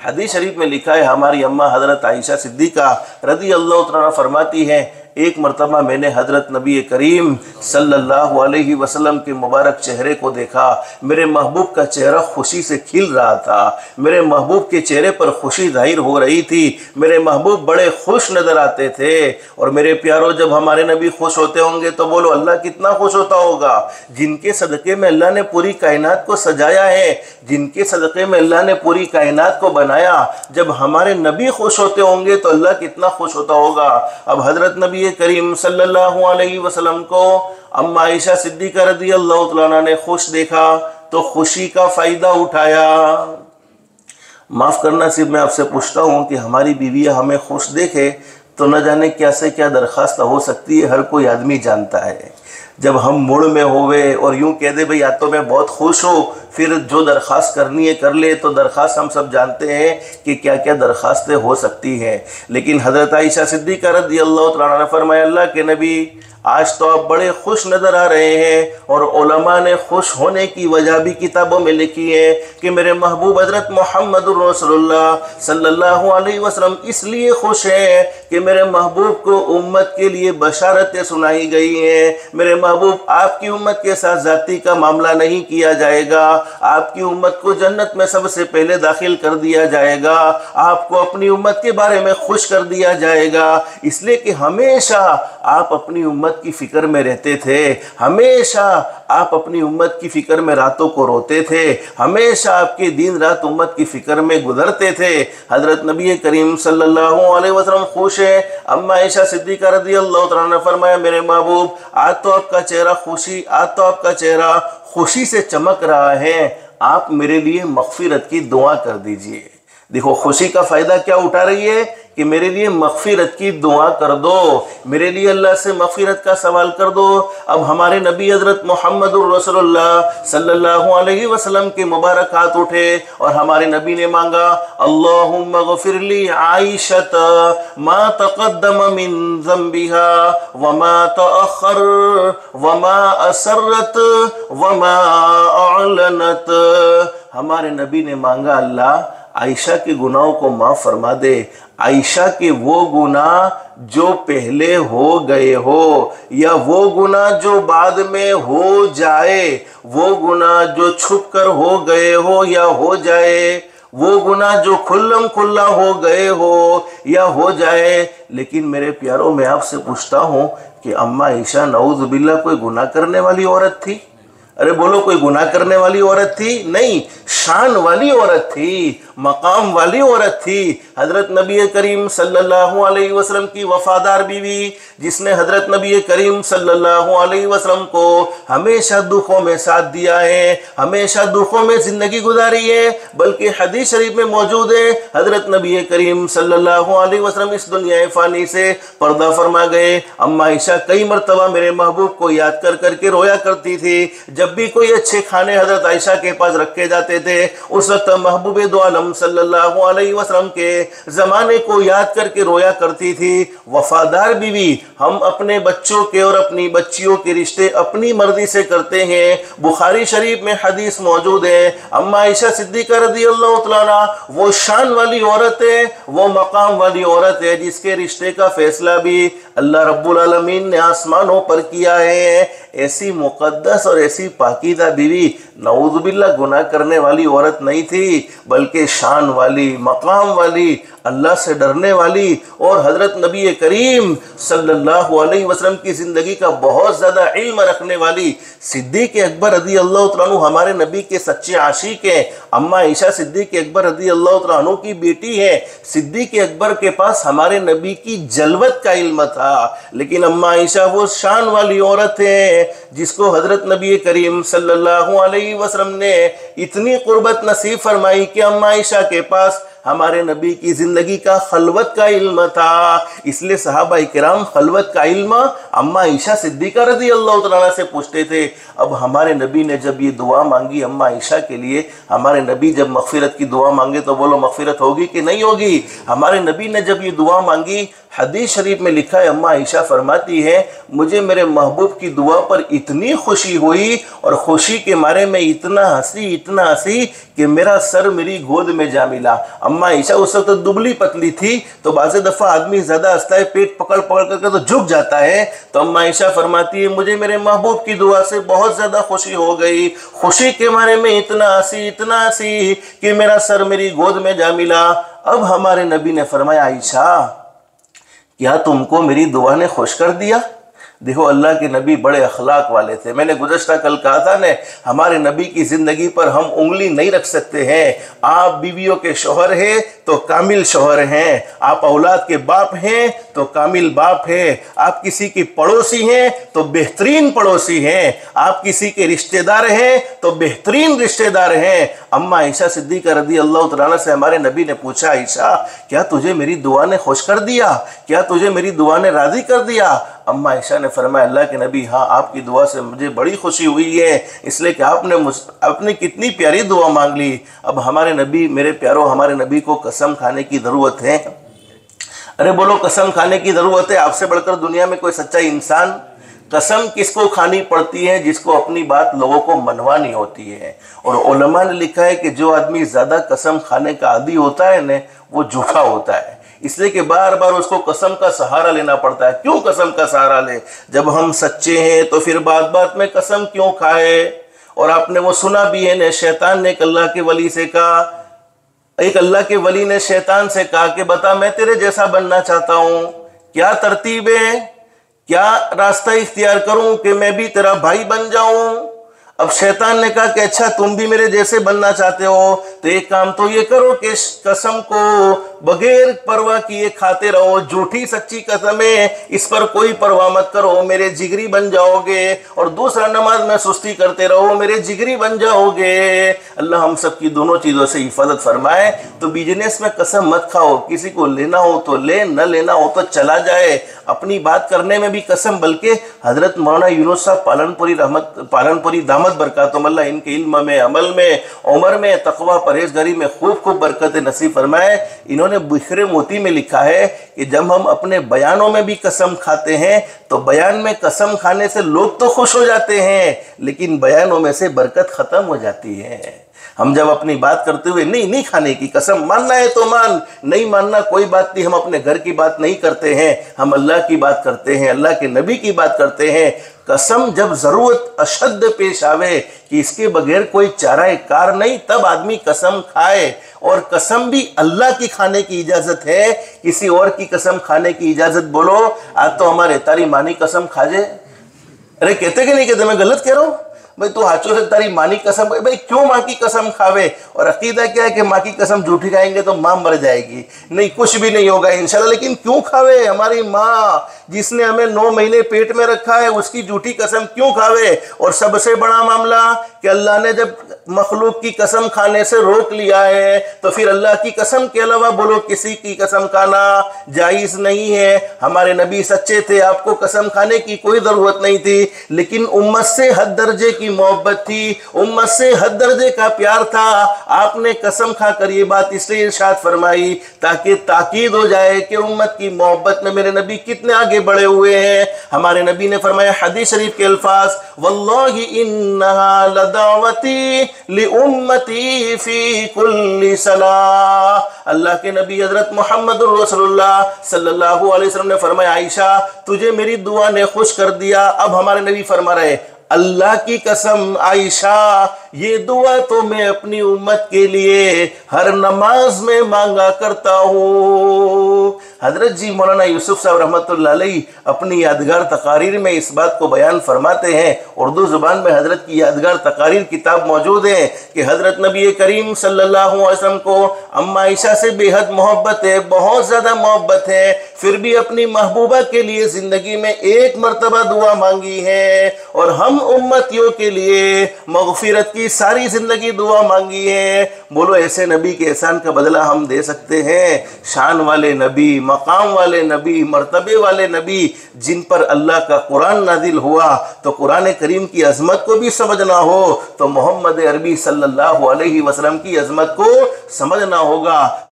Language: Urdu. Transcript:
حدیث شریف میں لکھا ہے، ہماری اماں حضرت عائشہ صدیقہ رضی اللہ تعالیٰ فرماتی ہیں، ایک مرتبہ میں نے حضرت نبی کریم صلی اللہ علیہ وسلم کے مبارک چہرے کو دیکھا، میرے محبوب کا چہرہ خوشی سے کھل رہا تھا، میرے محبوب کے چہرے پر خوشی ظاہر ہو رہی تھی، میرے محبوب بڑے خوش نظر آتے تھے۔ اور میرے پیاروں، جب ہمارے نبی خوش ہوتے ہوں گے تو بولو اللہ کتنا خوش ہوتا ہوگا، جن کے صدقے میں اللہ نے پوری کائنات کو سجایا ہے، جن کے صدقے میں اللہ نے پوری کائنات کو بنایا، جب ہمارے نبی خوش ہوتے ہوں گے تو اللہ کتنا خوش ہوتا ہوگا۔ اب حضرت نبی کریم صلی اللہ علیہ وسلم کو اماں عائشہ صدیقہ رضی اللہ تعالیٰ نے خوش دیکھا تو خوشی کا فائدہ اٹھایا۔ معاف کرنا، صرف میں آپ سے پوچھتا ہوں کہ ہماری بیویاں ہمیں خوش دیکھے تو نہ جانے کیا سے کیا درخواست ہو سکتی ہے، ہر کوئی آدمی جانتا ہے۔ جب ہم موڑ میں ہوئے اور یوں کہہ دے بھئی یا تو میں بہت خوش ہوں، پھر جو درخواست کرنی ہے کر لے، تو درخواست ہم سب جانتے ہیں کہ کیا کیا درخواستیں ہو سکتی ہیں۔ لیکن حضرت عائشہ صدیقہ رضی اللہ تعالیٰ نے فرمایا، اللہ کے نبی آج تو آپ بڑے خوش نظر آ رہے ہیں، اور علماء نے خوش ہونے کی وجہ بھی کتابوں میں لکھی ہے کہ میرے محبوب حضرت محمد رسول اللہ صلی اللہ علیہ وسلم اس لیے خوش ہیں کہ میرے محبوب کو امت کے لیے بشارتیں سنائی گئی ہیں، میرے محبوب آپ کی امت کے ساتھ ذاتی کا معاملہ نہیں کیا جائے گا، آپ کی امت کو جنت میں سب سے پہلے داخل کر دیا جائے گا، آپ کو اپنی امت کے بارے میں خوش کر دیا جائے گا، اس لیے کہ ہمیشہ آپ اپنی امت کی فکر میں رہتے تھے، ہمیشہ آپ اپنی امت کی فکر میں راتوں کو روتے تھے، ہمیشہ آپ کے دن رات امت کی فکر میں گزرتے تھے۔ حضرت نبی کریم صلی اللہ علیہ وسلم خوش ہیں۔ اماں عائشہ صدیقہ رضی اللہ تعالیٰ نے فرمایا، میرے محبوب آج تو آپ کا چہرہ خوشی سے چمک رہا ہے، آپ میرے لیے مغفرت کی دعا کر دیجئے۔ دیکھو خوشی کا فائدہ کیا اٹھا رہی ہے کہ میرے لیے مغفرت کی دعا کر دو، میرے لیے اللہ سے مغفرت کا سوال کر دو۔ اب ہمارے نبی حضرت محمد رسول اللہ صلی اللہ علیہ وسلم کے مبارک ہاتھ اٹھے اور ہمارے نبی نے مانگا، اللہم اغفر لی عائشۃ ما تقدم من ذنبها وما تأخر وما اسرت وما اعلنت۔ ہمارے نبی نے مانگا، اللہ عائشہ کے گناہوں کو معاف فرما دے، عائشہ کے وہ گناہ جو پہلے ہو گئے ہو یا وہ گناہ جو بعد میں ہو جائے، وہ گناہ جو چھپ کر ہو گئے ہو یا ہو جائے، وہ گناہ جو کھلم کھلا ہو گئے ہو یا ہو جائے۔ لیکن میرے پیاروں، میں آپ سے پوچھتا ہوں کہ اماں عائشہ نعوذ باللہ کوئی گناہ کرنے والی عورت تھی؟ ارے بولو، کوئی گناہ کرنے والی عورت تھی؟ نہیں، شان والی عورت تھی، مقام والی عورت تھی۔ حضرت نبی کریم صلی اللہ علیہ وسلم کی وفادار بیوی، جس نے حضرت نبی کریم صلی اللہ علیہ وسلم کو ہمیشہ دکھوں میں ساتھ دیا ہے، ہمیشہ دکھوں میں زندگی گزاری ہے، بلکہ حدیث شریف میں موجود ہے حضرت نبی کریم صلی اللہ علیہ وسلم اس دنیا فانی سے پردہ فرما گئے۔ اماں عائشہ کئی مرتبہ میرے محبوب کو یاد کر کر کے رویا کرتی تھی۔ جب بھی کوئی اچھے کھانے حضرت عائشہ کے پاس رکھے جاتے تھے، اس وقت محبوب دو عالم صلی اللہ علیہ وسلم کے زمانے کو یاد کر کے رویا کرتی تھی۔ وفادار بیوی، ہم اپنے بچوں کے اور اپنی بچیوں کے رشتے اپنی مرضی سے کرتے ہیں۔ بخاری شریف میں حدیث موجود ہے، اماں عائشہ صدیقہ رضی اللہ تعالیٰ وہ شان والی عورت ہے، وہ مقام والی عورت ہے جس کے رشتے کا فیصلہ بھی اللہ رب العالمین نے آسمانوں پر کیا ہے۔ ایسی مقدس اور ایسی پاکیزہ بیوی نعوذ باللہ گناہ کرنے والی عورت نہیں تھی، بلکہ شان والی، مقام والی، اللہ سے ڈرنے والی، اور حضرت نبی کریم صلی اللہ علیہ وسلم کی زندگی کا بہت زیادہ علم رکھنے والی صدیق اکبر رضی اللہ تعالیٰ عنہ ہمارے نبی کے سچے عاشق ہیں۔ اماں عائشہ صدیق اکبر رضی اللہ تعالیٰ عنہ کی بیٹی ہے۔ صدیق اکبر کے پاس ہمارے نبی کی جلوت کا علم تھا، لیکن اماں عائشہ وہ شان والی عورت ہے جس کو حضرت نبی کریم صلی اللہ علیہ وسلم نے اتنی قربت نصیب فرمائی کہ اماں عائشہ کے پاس ہمارے نبی کی زندگی کا خلوت کا علم تھا۔ اس لیے صحابہ کرام خلوت کا علم اماں عائشہ صدیقہ رضی اللہ تعالیٰ سے پوچھتے تھے۔ اب ہمارے نبی نے جب یہ دعا مانگی اماں عائشہ کے لیے، ہمارے نبی جب مغفرت کی دعا مانگے تو بولو مغفرت ہوگی کہ نہیں ہوگی؟ ہمارے نبی نے جب یہ دعا مانگی، حدیث شریف میں لکھا ہے، اما عائشہ فرماتی ہے مجھے میرے محبوب کی دعا پر اتنی خوشی ہوئی اور خوشی کے مارے میں اتنا ہنسی کہ میرا سر میری گود میں جا ملا۔ اما عائشہ اس وقت دبلی پتلی تھی، تو بعض دفعہ آدمی زیادہ ہنستا ہے، پیٹ پکڑ کر تو جھک جاتا ہے، تو اما عائشہ فرماتی ہے مجھے میرے محبوب کی دعا سے بہت زیادہ خوشی ہو گئی، خوشی کے مارے میں اتنا ہنسی کہ میرا سر میری گود میں جا ملا۔ اب ہمارے نبی نے فرمایا عائشہ کیا تم کو میری دعا نے خوش کر دیا؟ دیکھو اللہ کے نبی بڑے اخلاق والے تھے۔ میں نے گزشتہ کل کہا تھا نا، ہمارے نبی کی زندگی پر ہم انگلی نہیں رکھ سکتے ہیں۔ آپ بیویوں کے شوہر ہیں تو کامل شوہر ہیں، آپ اولاد کے باپ ہیں تو کامل باپ ہیں، آپ کسی کی پڑوسی ہیں تو بہترین پڑوسی ہیں، آپ کسی کے رشتہ دار ہیں تو بہترین رشتہ دار ہیں۔ اما عائشہ صدیقہ رضی اللہ تعالیٰ عنہ سے ہمارے نبی نے پوچھا عائشہ کیا تجھے میری دعا نے خوش کر دیا؟ کیا تجھے میری دعا نے راضی کر دیا؟ اما عائشہ نے فرمایا اللہ کے نبی ہاں آپ کی دعا سے مجھے بڑی خوشی ہوئی ہے، اس لیے کہ آپ نے کتنی پیاری دعا مانگ لی۔ اب ہمارے نبی، میرے پیاروں، ہمارے نبی کو قسم کھانے کی ضرورت ہے۔ ارے بولو قسم کھانے کی ضرورت ہے؟ آپ سے بڑھ کر دنیا میں کوئی سچا انسان؟ قسم کس کو کھانی پڑتی ہے؟ جس کو اپنی بات لوگوں کو منوانی ہوتی ہے۔ اور علماء نے لکھا ہے کہ جو آدمی زیادہ قسم کھانے کا عادی ہوتا ہے نا وہ جھوٹا ہوتا ہے، اس لیے کہ بار بار اس کو قسم کا سہارا لینا پڑتا ہے۔ کیوں قسم کا سہارا لے؟ جب ہم سچے ہیں تو پھر بات بات میں قسم کیوں کھائے؟ اور آپ نے وہ سنا بھی ہے نا، شیطان نے ایک اللہ کے ولی سے کہا، ایک اللہ کے ولی نے شیطان سے کہا کہ بتا میں تیرے جیسا بننا چاہتا ہوں، کیا ترتیب ہے، کیا راستہ اختیار کروں کہ میں بھی تیرا بھائی بن جاؤں؟ اب شیطان نے کہا کہ اچھا تم بھی میرے جیسے بننا چاہتے ہو تو ایک کام تو یہ کرو کہ قسم کو بغیر پرواہ کیے کھاتے رہو، جھوٹی سچی قسمیں اس پر کوئی پرواہ مت کرو، میرے جگری بن جاؤ گے۔ اور دوسرا نماز میں سستی کرتے رہو، میرے جگری بن جاؤ گے۔ اللہ ہم سب کی دونوں چیزوں سے حفاظت فرمائے۔ تو بزنس میں قسم مت کھاؤ، کسی کو لینا ہو تو لے، نہ لینا ہو تو چلا جائے۔ اپنی بات کرنے میں بھی قسم، بلکہ حضرت مولانا یونس صاحب پالنپوری دامت برکاتہم اللہ ان کے علم میں، عمل میں، عمر میں، تقوی پرہیزگاری میں خوب برکت نصیب فرمائے۔ انہوں نے بخر موتی میں لکھا ہے کہ جب ہم اپنے بیانوں میں بھی قسم کھاتے ہیں تو بیان میں قسم کھانے سے لوگ تو خوش ہو جاتے ہیں لیکن بیانوں میں سے برکت ختم ہو جاتی ہے۔ ہم جب اپنی بات کرتے ہوئے نہیں کھانے کی قسم، ماننا ہے تو مان، نہیں ماننا کوئی بات نہیں، ہم اپنے گھر کی بات نہیں کرتے ہیں، ہم اللہ کی بات کرتے ہیں، اللہ کے نبی کی بات کرتے ہیں۔ قسم جب ضرورت اشد پیش آوے کہ اس کے بغیر کوئی چارہ کار نہیں، تب آدمی قسم کھائے۔ اور قسم بھی اللہ کی کھانے کی اجازت ہے، کسی اور کی قسم کھانے کی اجازت بولو۔ آج تو ہمارے تاری مانی قسم کھا جائے، ارے کہتے کہ نہیں کہتے؟ میں غلط کہہ رہا ہوں؟ بھئی تو ہاتھوں سے تاری ماں کی قسم، بھئی کیوں ماں کی قسم کھاوے؟ اور عقیدہ کیا ہے کہ ماں کی قسم جھوٹی کھائیں گے تو ماں مر جائے گی، نہیں کچھ بھی نہیں ہوگا انشاءاللہ۔ لیکن کیوں کھاوے؟ ہماری ماں جس نے ہمیں 9 مہینے پیٹ میں رکھا ہے اس کی جھوٹی قسم کیوں کھاوے؟ اور سب سے بڑا معاملہ کہ اللہ نے جب مخلوق کی قسم کھانے سے روک لیا ہے تو پھر اللہ کی قسم کے علاوہ بولو کسی کی قسم کھانا جائز نہیں ہے۔ ہمارے نبی سچے تھے، آپ کو قسم کھانے کی کوئی ضرورت نہیں تھی، لیکن امت سے حد درجے کی محبت تھی، امت سے حد درجے کا پیار تھا۔ آپ نے قسم کھا کر یہ بات اس لیے ارشاد فرمائی تاکہ تاکید ہو جائے کہ امت کی محبت میں میرے نبی کتنے آگے بڑھے ہوئے ہیں۔ ہمارے نبی نے فرمایا حدیث شریف کے الفاظ، واللہ انہا لدعوتی لامتی فی کل صلاۃ۔ اللہ کے نبی حضرت محمد رسول اللہ صلی اللہ علیہ وسلم نے فرمایا عائشہ تجھے میری دعا نے خوش کر دیا۔ اب ہمارے نبی فرما رہے اللہ کی قسم عائشہ یہ دعا تو میں اپنی امت کے لیے ہر نماز میں مانگا کرتا ہوں۔ حضرت جی مولانا یوسف صاحب رحمۃ اللہ علیہ اپنی یادگار تقاریر میں اس بات کو بیان فرماتے ہیں، اردو زبان میں حضرت کی یادگار تقاریر کتاب موجود ہے کہ حضرت نبی کریم صلی اللہ علیہ وسلم کو اما عائشہ سے بے حد محبت ہے، بہت زیادہ محبت ہے، پھر بھی اپنی محبوبہ کے لیے زندگی میں ایک مرتبہ دعا مانگی ہے، اور ہم امتیوں کے لیے مغفرت کی ساری زندگی دعا مانگی ہے۔ بولو ایسے نبی کے احسان کا بدلہ ہم دے سکتے ہیں؟ شان والے نبی، مقام والے نبی، مرتبے والے نبی جن پر اللہ کا قرآن نازل ہوا تو قرآن کریم کی عظمت کو بھی سمجھنا ہو تو محمد عربی صلی اللہ علیہ وسلم کی عظمت کو سمجھنا ہوگا۔